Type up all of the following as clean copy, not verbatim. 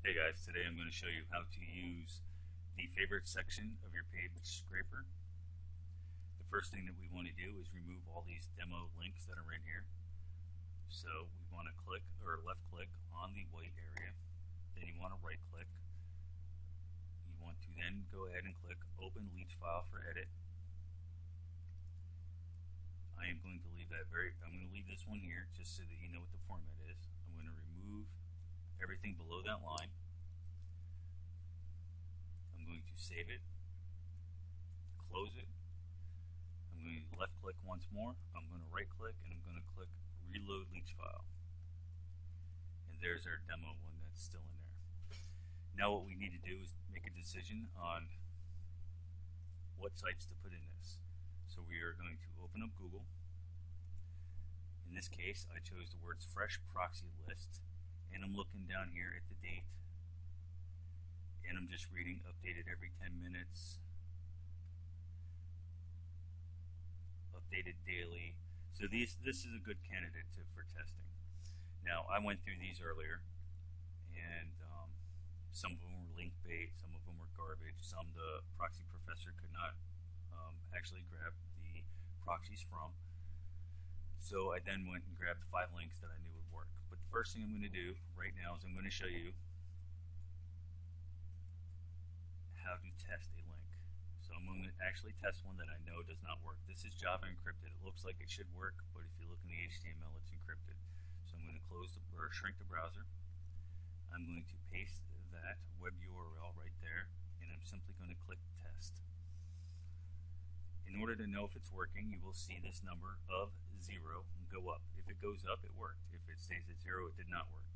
Hey guys, today I'm going to show you how to use the favorite section of your page scraper. The first thing that we want to do is remove all these demo links that are in here. So we want to click or left click on the white area, then you want to right click. You want to then go ahead and click open leech file for edit. I am going to leave that I'm going to leave this one here just so that you know what the format is. I'm going to remove everything below that line. I'm going to save it, close it. I'm going to left click once more. I'm going to right click and I'm going to click reload leech file. And there's our demo one that's still in there. Now what we need to do is make a decision on what sites to put in this. So we are going to open up Google. In this case, I chose the words fresh proxy list, and I'm looking down here at the date, and I'm just reading updated every 10 minutes, updated daily. So this is a good candidate for testing. Now I went through these earlier, and some of them were link bait, some of them were garbage, some the Proxy Professor could not actually grab the proxies from. So I then went and grabbed 5 links that I knew would work. But the first thing I'm going to do right now is I'm going to show you how to test a link. So I'm going to actually test one that I know does not work. This is Java encrypted. It looks like it should work, but if you look in the HTML, it's encrypted. So I'm going to close or shrink the browser. I'm going to paste that web URL right there, and I'm simply going to click test. In order to know if it's working, you will see this number of 0 go up. If it goes up, it worked. If it stays at 0, it did not work.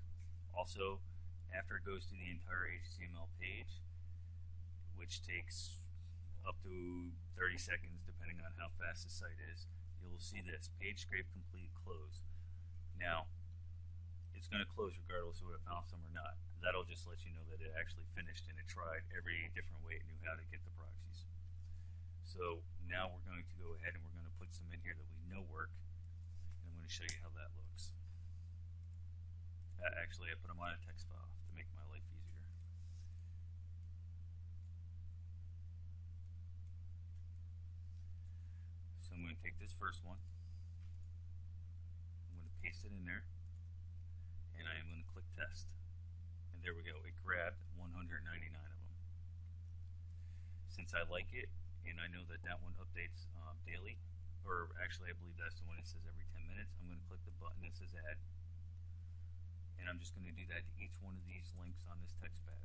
Also, after it goes to the entire HTML page, which takes up to 30 seconds depending on how fast the site is, you'll see this, page scrape complete, close. Now, it's going to close regardless of whether it found some or not. That'll just let you know that it actually finished and it tried every different way it knew how to get the proxies. So now we're going to go ahead and we're going to put some in here that we know work, and I'm going to show you how that looks. Actually, I put them on a text file to make my life easier. So I'm going to take this first one, I'm going to paste it in there, and I am going to click test. And there we go, it grabbed 199 of them. Since I like it, and I know that that one updates daily, or actually I believe that's the one that says every 10 minutes, I'm going to click the button that says add, and I'm just going to do that to each one of these links on this text pad.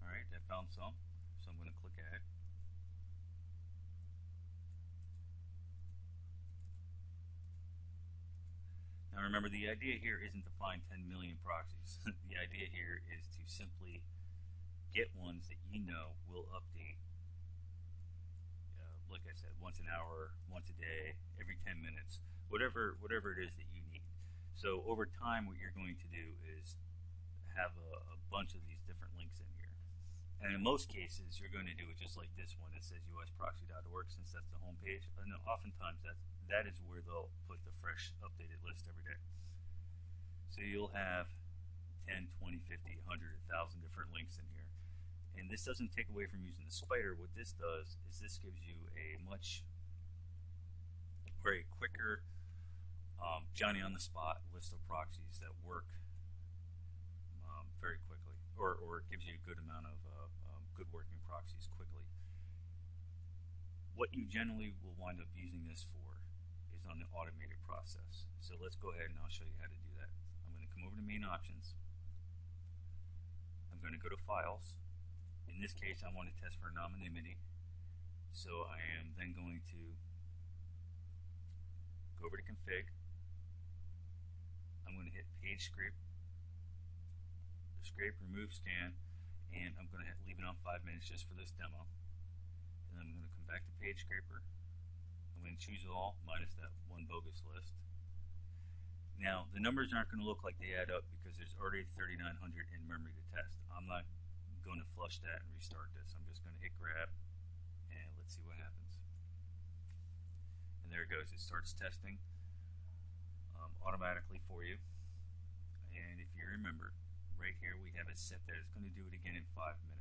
Alright, I found some, so I'm going to click add. Now remember, the idea here isn't to find 10 million proxies. The idea here is to simply get ones that you know will update, like I said, once an hour, once a day, every 10 minutes, whatever it is that you need. So over time, what you're going to do is have a bunch of these different links in here. And in most cases, you're going to do it just like this one that says usproxy.org, since that's the home page. And oftentimes that is where they'll put the fresh updated list every day. So you'll have 10, 20, 50, 100, 1,000 different links in here. And this doesn't take away from using the spider. What this does is this gives you a much very quicker Johnny on the spot list of proxies that work very quickly, or it gives you a good amount of good working proxies quickly. What you generally will wind up using this for is on the automated process. So let's go ahead and I'll show you how to do that. I'm going to come over to main options. I'm going to go to files. In this case, I want to test for anonymity. So I am then going to go over to config. I'm going to hit page scrape, remove scan, and I'm going to leave it on 5 minutes just for this demo. And then I'm going to come back to page scraper. I'm going to choose all minus that one bogus list. Now the numbers aren't going to look like they add up because there's already 3,900 in memory to test. I'm not going to flush that and restart this. I'm just going to hit grab, and let's see what happens. And there it goes. goes. It starts testing automatically for you. And if you remember, right here we have it set that it's going to do it again in 5 minutes.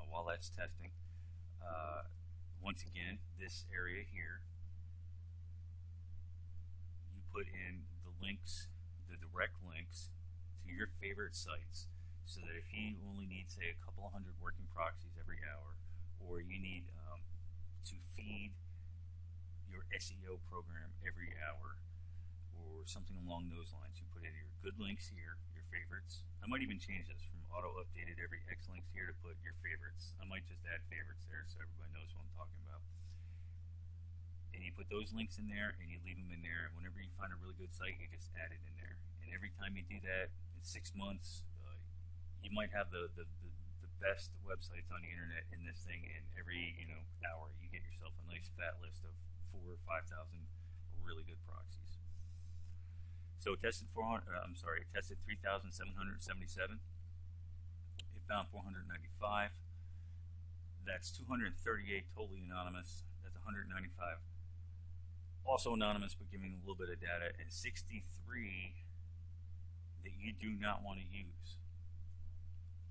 While that's testing, once again, this area here, you put in the links, the direct links to your favorite sites, so that if you only need, say, a couple of hundred working proxies every hour, or you need to feed your SEO program every hour, or something along those lines, you put in your good links here, your favorites. I might even change this from auto updated every X links here to put your favorites. I might just add favorites there so everybody knows what I'm talking about. And you put those links in there and you leave them in there. Whenever you find a really good site, you just add it in there. And every time you do that, in 6 months, you might have the best websites on the internet in this thing, and every hour you get yourself a nice fat list of 4,000 or 5,000 really good proxies. So it tested 3,777. It found 495. That's 238 totally anonymous. That's 195 also anonymous but giving a little bit of data, and 63 that you do not want to use.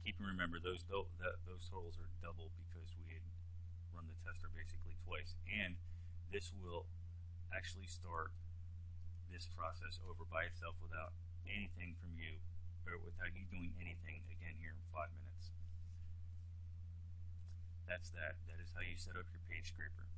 Keep in remember those totals are double because we had run the tester basically twice, and this will actually start this process over by itself without anything from you, or without you doing anything again here in 5 minutes. That is how you set up your page scraper.